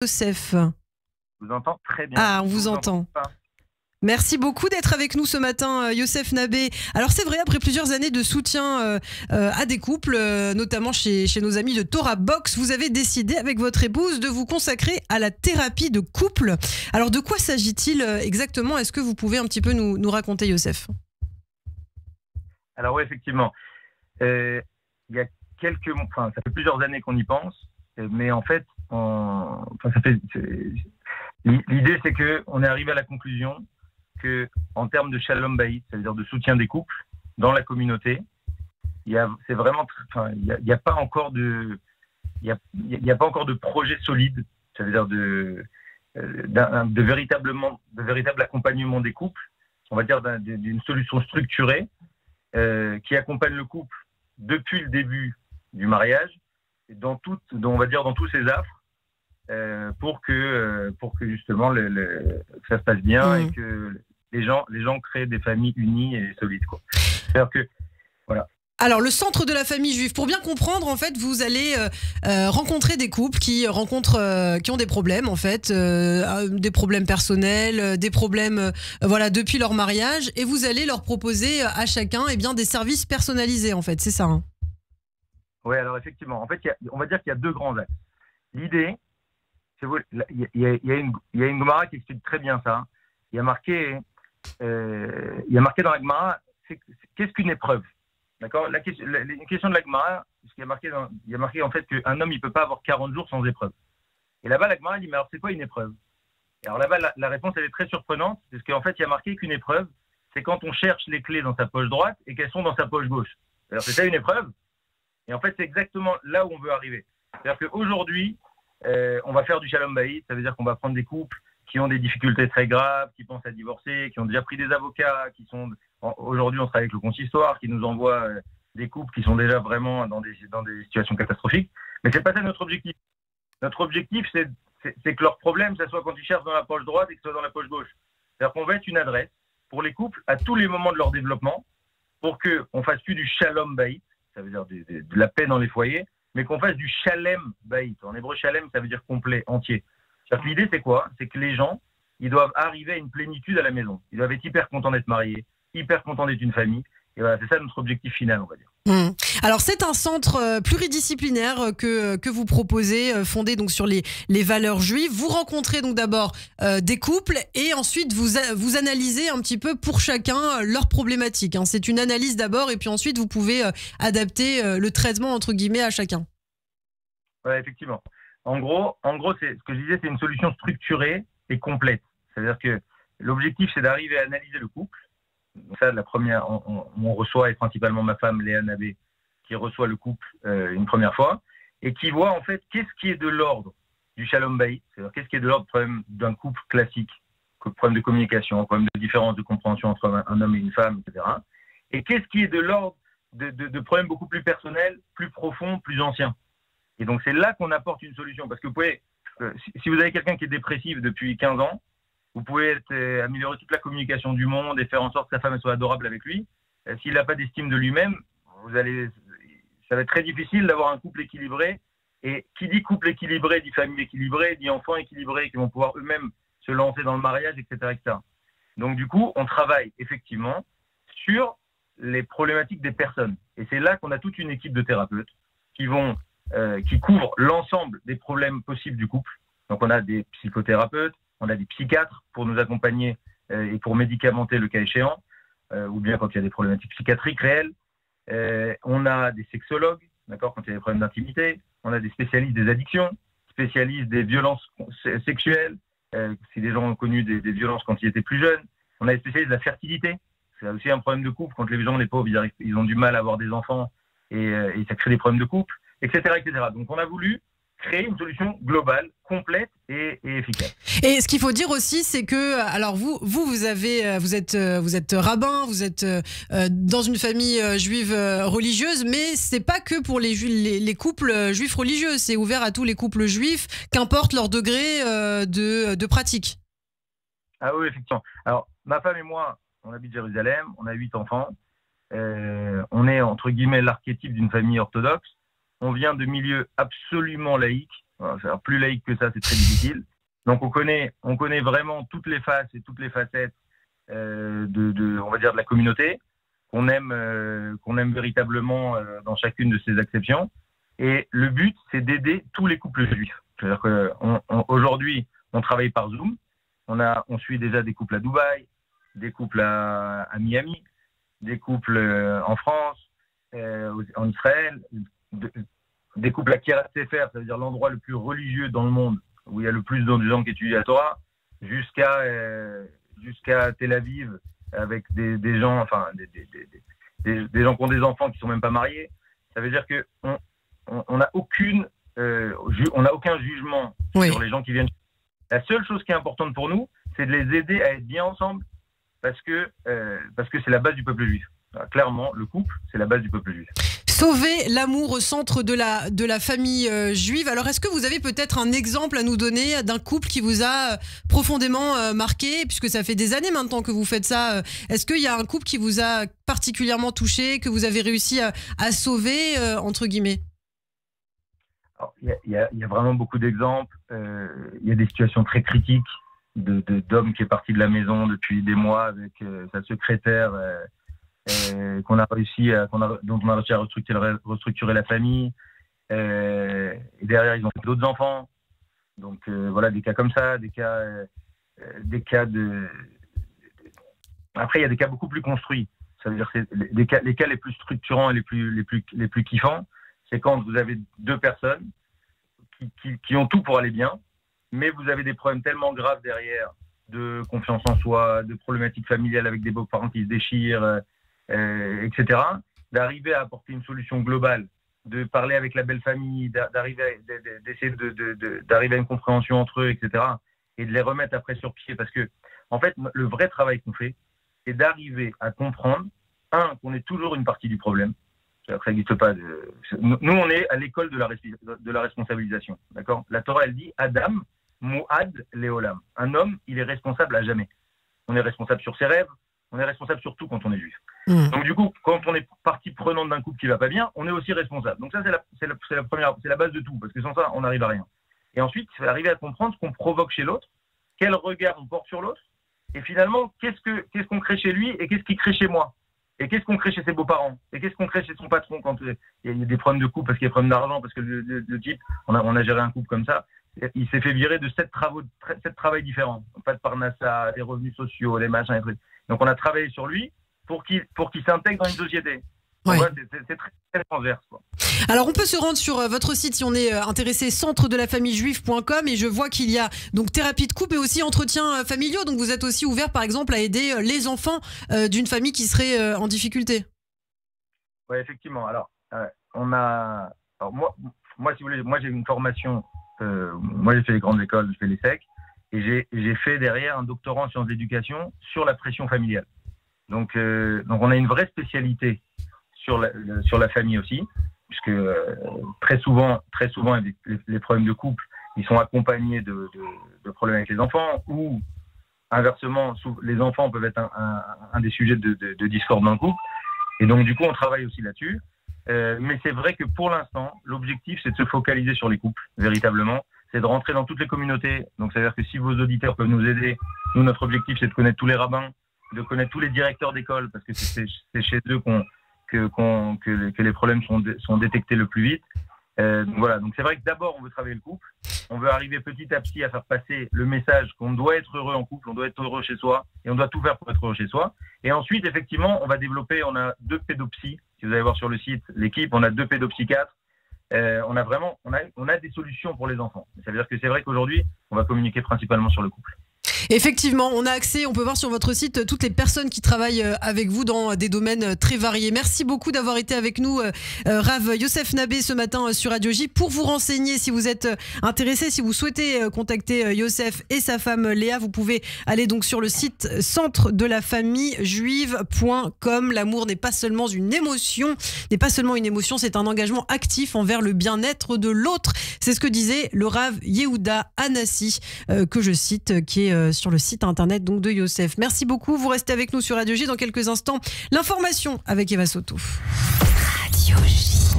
Youssef. Je vous entends très bien. Ah, on vous entend. Pas. Merci beaucoup d'être avec nous ce matin, Youssef Nabé. Alors c'est vrai, après plusieurs années de soutien à des couples, notamment chez nos amis de Torah Box, vous avez décidé avec votre épouse de vous consacrer à la thérapie de couple. Alors de quoi s'agit-il exactement? Est-ce que vous pouvez un petit peu nous raconter, Youssef? Alors oui, effectivement. Il y a ça fait plusieurs années qu'on y pense, mais en fait, l'idée c'est que on est arrivé à la conclusion que, en termes de shalom bayit, c'est-à-dire de soutien des couples dans la communauté, il n'y a pas encore de projet solide, c'est-à-dire de véritable accompagnement des couples, on va dire d'une solution structurée qui accompagne le couple depuis le début du mariage, dans tous ses affres, pour que justement que ça se passe bien et que les gens créent des familles unies et solides, quoi. C'est-à-dire que, voilà. Alors, le centre de la famille juive, pour bien comprendre, en fait, vous allez rencontrer des couples qui ont des problèmes, en fait, des problèmes personnels, des problèmes, depuis leur mariage, et vous allez leur proposer à chacun, des services personnalisés, en fait, c'est ça, hein? Oui, alors effectivement, en fait, on va dire qu'il y a deux grands axes. L'idée, il y a une Gemara qui explique très bien ça. Il y a marqué dans la Gemara, qu'est-ce qu'une épreuve? D'accord. La question de la Gemara, il y a marqué en fait qu'un homme il peut pas avoir 40 jours sans épreuve. Et là-bas la Gemara dit mais alors c'est quoi une épreuve? Et alors là-bas la réponse elle est très surprenante parce qu'en fait il y a marqué qu'une épreuve c'est quand on cherche les clés dans sa poche droite et qu'elles sont dans sa poche gauche. Alors c'est ça une épreuve. Et en fait c'est exactement là où on veut arriver. C'est-à-dire qu'aujourd'hui on va faire du shalom bayit, ça veut dire qu'on va prendre des couples qui ont des difficultés très graves, qui pensent à divorcer, qui ont déjà pris des avocats, aujourd'hui on travaille avec le consistoire, qui nous envoie des couples qui sont déjà vraiment dans des situations catastrophiques. Mais c'est pas ça notre objectif. Notre objectif, c'est que leur problème, ça soit quand ils cherchent dans la poche droite et que ce soit dans la poche gauche. C'est-à-dire qu'on va être une adresse pour les couples à tous les moments de leur développement pour qu'on fasse plus du shalom bayit, ça veut dire de la paix dans les foyers, mais qu'on fasse du shalem bayit. En hébreu, shalem, ça veut dire complet, entier. L'idée, c'est quoi? C'est que les gens, ils doivent arriver à une plénitude à la maison. Ils doivent être hyper contents d'être mariés, hyper contents d'être une famille. Et voilà, c'est ça notre objectif final, on va dire. Alors, c'est un centre pluridisciplinaire que vous proposez, fondé donc sur les valeurs juives. Vous rencontrez donc d'abord des couples et ensuite vous analysez un petit peu pour chacun leurs problématiques, hein. C'est une analyse d'abord et puis ensuite vous pouvez adapter le traitement entre guillemets à chacun. Oui, effectivement. En gros, c'est ce que je disais, c'est une solution structurée et complète. C'est-à-dire que l'objectif, c'est d'arriver à analyser le couple. Donc ça, la première, on reçoit, et principalement ma femme, Léa Nabé, qui reçoit le couple une première fois, et qui voit en fait qu'est-ce qui est de l'ordre du shalom bayit, c'est-à-dire qu'est-ce qui est de l'ordre d'un couple classique, problème de communication, problème de différence de compréhension entre un homme et une femme, etc. Et qu'est-ce qui est de l'ordre de problèmes beaucoup plus personnels, plus profonds, plus anciens. Et donc, c'est là qu'on apporte une solution. Parce que vous pouvez, si vous avez quelqu'un qui est dépressif depuis 15 ans, vous pouvez améliorer toute la communication du monde et faire en sorte que sa femme soit adorable avec lui. S'il n'a pas d'estime de lui-même, ça va être très difficile d'avoir un couple équilibré. Et qui dit couple équilibré, dit famille équilibrée, dit enfants équilibrés qui vont pouvoir eux-mêmes se lancer dans le mariage, etc., etc. Donc, du coup, on travaille effectivement sur les problématiques des personnes. Et c'est là qu'on a toute une équipe de thérapeutes qui couvrent l'ensemble des problèmes possibles du couple. Donc on a des psychothérapeutes, on a des psychiatres pour nous accompagner et pour médicamenter le cas échéant, ou bien quand il y a des problématiques psychiatriques réelles. On a des sexologues, d'accord, quand il y a des problèmes d'intimité. On a des spécialistes des addictions, spécialistes des violences sexuelles, si les gens ont connu des violences quand ils étaient plus jeunes. On a des spécialistes de la fertilité. C'est aussi un problème de couple. Quand les gens, les pauvres, ils ont du mal à avoir des enfants et ça crée des problèmes de couple, etc., etc. Donc, on a voulu créer une solution globale, complète et efficace. Et ce qu'il faut dire aussi, c'est que, alors vous êtes rabbin, vous êtes dans une famille juive religieuse, mais c'est pas que pour les couples juifs religieux, c'est ouvert à tous les couples juifs, qu'importe leur degré de pratique. Ah oui, effectivement. Alors, ma femme et moi, on habite Jérusalem, on a 8 enfants, on est entre guillemets l'archétype d'une famille orthodoxe. On vient de milieux absolument laïques. Faire plus laïque que ça, c'est très difficile. Donc on connaît vraiment toutes les faces et toutes les facettes on va dire de la communauté qu'on aime véritablement dans chacune de ces acceptions. Et le but, c'est d'aider tous les couples juifs. C'est-à-dire qu'aujourd'hui, on travaille par Zoom. On suit déjà des couples à Dubaï, des couples à Miami, des couples en France, en Israël, des couples à Kiryat Sefer, ça veut dire l'endroit le plus religieux dans le monde, où il y a le plus de gens qui étudient la Torah, jusqu'à Tel Aviv, avec des gens, enfin des gens qui ont des enfants qui sont même pas mariés. Ça veut dire que on n'a aucun jugement sur les gens qui viennent. La seule chose qui est importante pour nous, c'est de les aider à être bien ensemble, parce que c'est la base du peuple juif. Alors, clairement, le couple, c'est la base du peuple juif. Sauver l'amour au centre de la famille juive. Alors, est-ce que vous avez peut-être un exemple à nous donner d'un couple qui vous a profondément marqué, puisque ça fait des années maintenant que vous faites ça? Est-ce qu'il y a un couple qui vous a particulièrement touché, que vous avez réussi à sauver, entre guillemets? Il y a vraiment beaucoup d'exemples. Il y a des situations très critiques d'hommes qui est parti de la maison depuis des mois avec sa secrétaire, dont on a réussi à restructurer la famille. Et derrière, ils ont fait d'autres enfants. Donc voilà, des cas comme ça, des cas Après, il y a des cas beaucoup plus construits. Ça veut dire que les cas les plus structurants et les plus kiffants, c'est quand vous avez deux personnes qui ont tout pour aller bien, mais vous avez des problèmes tellement graves derrière, de confiance en soi, de problématiques familiales avec des beaux-parents qui se déchirent, etc., d'arriver à apporter une solution globale, de parler avec la belle famille, d'essayer d'arriver à une compréhension entre eux, etc., et de les remettre après sur pied. Parce que, en fait, le vrai travail qu'on fait, c'est d'arriver à comprendre, qu'on est toujours une partie du problème. C'est-à-dire que ça n'existe pas. Nous, on est à l'école de la responsabilisation. D'accord ? La Torah, elle dit Adam, Mu'ad, Leolam. Un homme, il est responsable à jamais. On est responsable sur ses rêves, on est responsable sur tout quand on est juif. Donc, du coup, quand on est partie prenante d'un couple qui ne va pas bien, on est aussi responsable. Donc, ça, c'est la base de tout, parce que sans ça, on n'arrive à rien. Et ensuite, il faut arriver à comprendre ce qu'on provoque chez l'autre, quel regard on porte sur l'autre, et finalement, qu'est-ce qu'on crée chez lui et qu'est-ce qu'il crée chez moi. Et qu'est-ce qu'on crée chez ses beaux-parents? Et qu'est-ce qu'on crée chez son patron quand il y a des problèmes de couple, parce qu'il y a des problèmes d'argent, parce que le type, on a géré un couple comme ça, il s'est fait virer de 7 travails différents. Pas de parnassa, les revenus sociaux, les machins, les trucs. Donc on a travaillé sur lui pour qu'il s'intègre dans une société. Ouais. C'est très, très transverse, quoi. Alors on peut se rendre sur votre site si on est intéressé, centre-de-la-famille-juive.com, et je vois qu'il y a donc thérapie de couple et aussi entretiens familiaux. Donc vous êtes aussi ouvert par exemple à aider les enfants d'une famille qui serait en difficulté. Oui, effectivement. Alors moi si vous voulez, moi j'ai une formation, moi j'ai fait les grandes écoles, j'ai fait les SEC, et j'ai fait derrière un doctorat en sciences d'éducation sur la pression familiale. Donc on a une vraie spécialité sur la famille aussi, puisque très souvent les problèmes de couple, ils sont accompagnés de problèmes avec les enfants, ou inversement, les enfants peuvent être un des sujets de discorde dans le couple. Et donc du coup, on travaille aussi là-dessus. Mais c'est vrai que pour l'instant, l'objectif, c'est de se focaliser sur les couples, véritablement. C'est de rentrer dans toutes les communautés. Donc ça veut dire que si vos auditeurs peuvent nous aider, nous, notre objectif, c'est de connaître tous les rabbins, de connaître tous les directeurs d'école, parce que c'est chez eux que les problèmes sont détectés le plus vite. Voilà, donc c'est vrai que d'abord on veut travailler le couple, on veut arriver petit à petit à faire passer le message qu'on doit être heureux en couple, on doit être heureux chez soi, et on doit tout faire pour être heureux chez soi. Et ensuite, effectivement, on va développer, on a 2 pédopsies, si vous allez voir sur le site, l'équipe, on a 2 pédopsychiatres. On a des solutions pour les enfants. Ça veut dire que c'est vrai qu'aujourd'hui, on va communiquer principalement sur le couple. Effectivement, on a accès, on peut voir sur votre site toutes les personnes qui travaillent avec vous dans des domaines très variés. Merci beaucoup d'avoir été avec nous, Rav Yosef Nabé, ce matin sur Radio J. Pour vous renseigner, si vous êtes intéressé, si vous souhaitez contacter Yosef et sa femme Léa, vous pouvez aller donc sur le site centre-de-la-famille-juive.com. L'amour n'est pas seulement une émotion, c'est un engagement actif envers le bien-être de l'autre. C'est ce que disait le Rav Yehuda Hanassi, que je cite, qui est sur le site internet donc de Yosef. Merci beaucoup, vous restez avec nous sur Radio J. Dans quelques instants, l'information avec Eva Soto. Radio J.